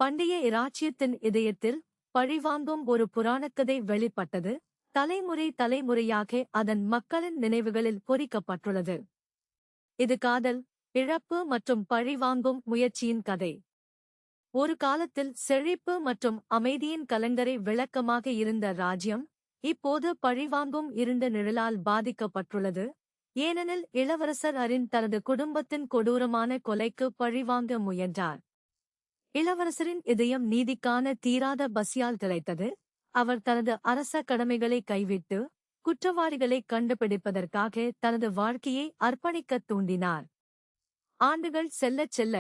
பண்டைய இராச்சியத்தின் இதயத்தில் பழிவாங்கும் ஒரு புராணக்கதை வெளிப்பட்டது, தலைமுறை தலைமுறையாக அதன் மக்களின் நினைவுகளில் பொறிக்கப்பட்டுள்ளது. இது காதல், இழப்பு மற்றும் பழிவாங்கும் முயற்சியின் கதை. ஒரு காலத்தில் செழிப்பு மற்றும் அமைதியின் கலங்கரை விளக்கமாக இருந்த ராஜ்யம் இப்போது பழிவாங்கும் இருண்ட நிழலால் பாதிக்கப்பட்டுள்ளது. ஏனெனில் இளவரசர் அரின் தனது குடும்பத்தின் கொடூரமான கொலைக்கு பழிவாங்க முயன்றார். இளவரசரின் இதயம் நீதிக்கான தீராத பசியால் திளைத்தது. அவர் தனது அரச கடமைகளை கைவிட்டு குற்றவாளிகளை கண்டுபிடிப்பதற்காக தனது வாழ்க்கையை அர்ப்பணிக்கத் தூண்டினார். ஆண்டுகள் செல்லச் செல்ல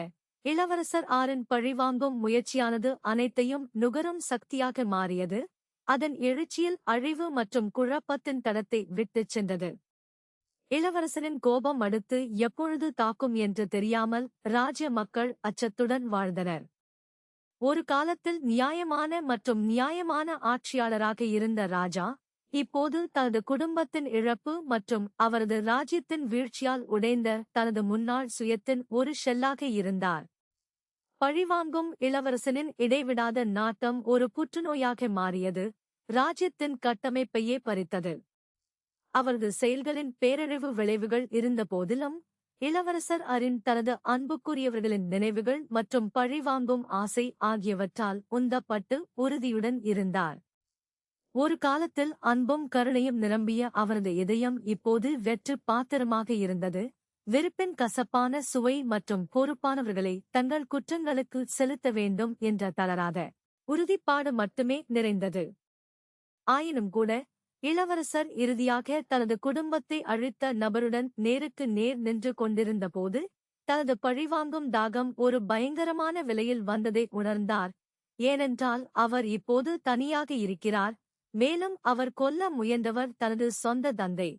இளவரசர் ஆரின் பழிவாங்கும் முயற்சியானது அனைத்தையும் நுகரும் சக்தியாக மாறியது. அதன் எழுச்சியில் அழிவு மற்றும் குழப்பத்தின் தடத்தை விட்டுச் சென்றது. இளவரசரின் கோபம் அடுத்து எப்பொழுது தாக்கும் என்று தெரியாமல் ராஜ்ய மக்கள் அச்சத்துடன் வாழ்ந்தனர். ஒரு காலத்தில் நியாயமான மற்றும் நியாயமான ஆட்சியாளராக இருந்த ராஜா இப்போது தனது குடும்பத்தின் இழப்பு மற்றும் அவரது ராஜ்யத்தின் வீழ்ச்சியால் உடைந்த தனது முன்னாள் சுயத்தின் ஒரு ஷெல்லாக இருந்தார். பழிவாங்கும் இளவரசனின் இடைவிடாத நாட்டம் ஒரு புற்றுநோயாக மாறியது, ராஜ்யத்தின் கட்டமைப்பையே பறித்தது. அவரது செயல்களின் பேரழிவு விளைவுகள் இருந்தபோதிலும் இளவரசர் அரின் தனது அன்புக்குரியவர்களின் நினைவுகள் மற்றும் பழிவாங்கும் ஆசை ஆகியவற்றால் உந்தப்பட்டு உறுதியுடன் இருந்தார். ஒரு காலத்தில் அன்பும் கருணையும் நிரம்பிய அவரது இதயம் இப்போது வெற்று பாத்திரமாக இருந்தது. வெறுப்பின் கசப்பான சுவை மற்றும் பொறுப்பானவர்களை தங்கள் குற்றங்களுக்கு செலுத்த வேண்டும் என்ற தளராத உறுதிப்பாடு மட்டுமே நிறைந்தது. ஆயினும் கூட இளவரசர் இறுதியாக தனது குடும்பத்தை அழித்த நபருடன் நேருக்கு நேர் நின்று கொண்டிருந்தபோது தனது பழிவாங்கும் தாகம் ஒரு பயங்கரமான விலையில் வந்ததை உணர்ந்தார். ஏனென்றால் அவர் இப்போது தனியாக இருக்கிறார், மேலும் அவர் கொல்ல முயன்றவர் தனது சொந்த தந்தை.